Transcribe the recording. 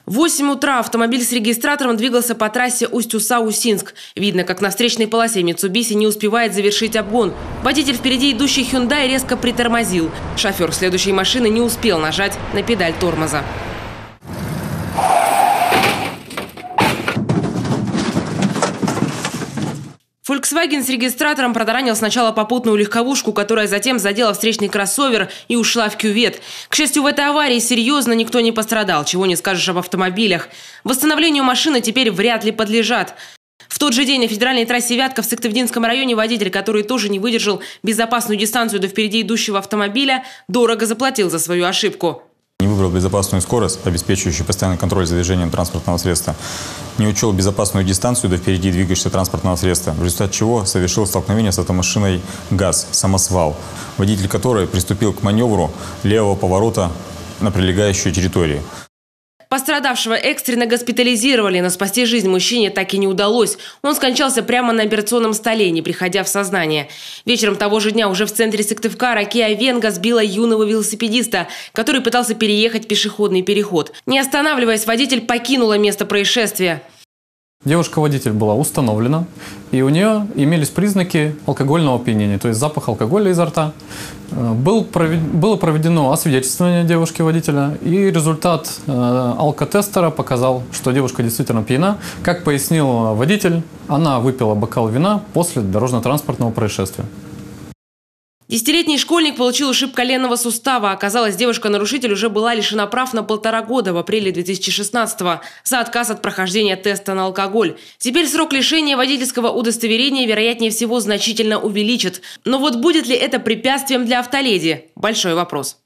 В 8 утра автомобиль с регистратором двигался по трассе Усть-Уса-Усинск. Видно, как на встречной полосе Mitsubishi не успевает завершить обгон. Водитель впереди идущий Hyundai резко притормозил. Шофер следующей машины не успел нажать на педаль тормоза. Volkswagen с регистратором протаранил сначала попутную легковушку, которая затем задела встречный кроссовер и ушла в кювет. К счастью, в этой аварии серьезно никто не пострадал, чего не скажешь об автомобилях. Восстановлению машины теперь вряд ли подлежат. В тот же день на федеральной трассе Вятка в Сыктывдинском районе водитель, который тоже не выдержал безопасную дистанцию до впереди идущего автомобиля, дорого заплатил за свою ошибку. Не выбрал безопасную скорость, обеспечивающую постоянный контроль за движением транспортного средства. Не учел безопасную дистанцию до впереди двигающегося транспортного средства, в результате чего совершил столкновение с автомашиной ГАЗ «Самосвал», водитель которой приступил к маневру левого поворота на прилегающую территорию. Пострадавшего экстренно госпитализировали, но спасти жизнь мужчине так и не удалось. Он скончался прямо на операционном столе, не приходя в сознание. Вечером того же дня уже в центре Сыктывкара Kia Venga сбила юного велосипедиста, который пытался переехать пешеходный переход. Не останавливаясь, водитель покинула место происшествия. Девушка-водитель была установлена, и у нее имелись признаки алкогольного опьянения, то есть запах алкоголя изо рта. Было проведено освидетельствование девушки-водителя, и результат алкотестера показал, что девушка действительно пьяна. Как пояснил водитель, она выпила бокал вина после дорожно-транспортного происшествия. 10-летний школьник получил ушиб коленного сустава. Оказалось, девушка-нарушитель уже была лишена прав на 1,5 года в апреле 2016-го за отказ от прохождения теста на алкоголь. Теперь срок лишения водительского удостоверения, вероятнее всего, значительно увеличат. Но вот будет ли это препятствием для автоледи? Большой вопрос.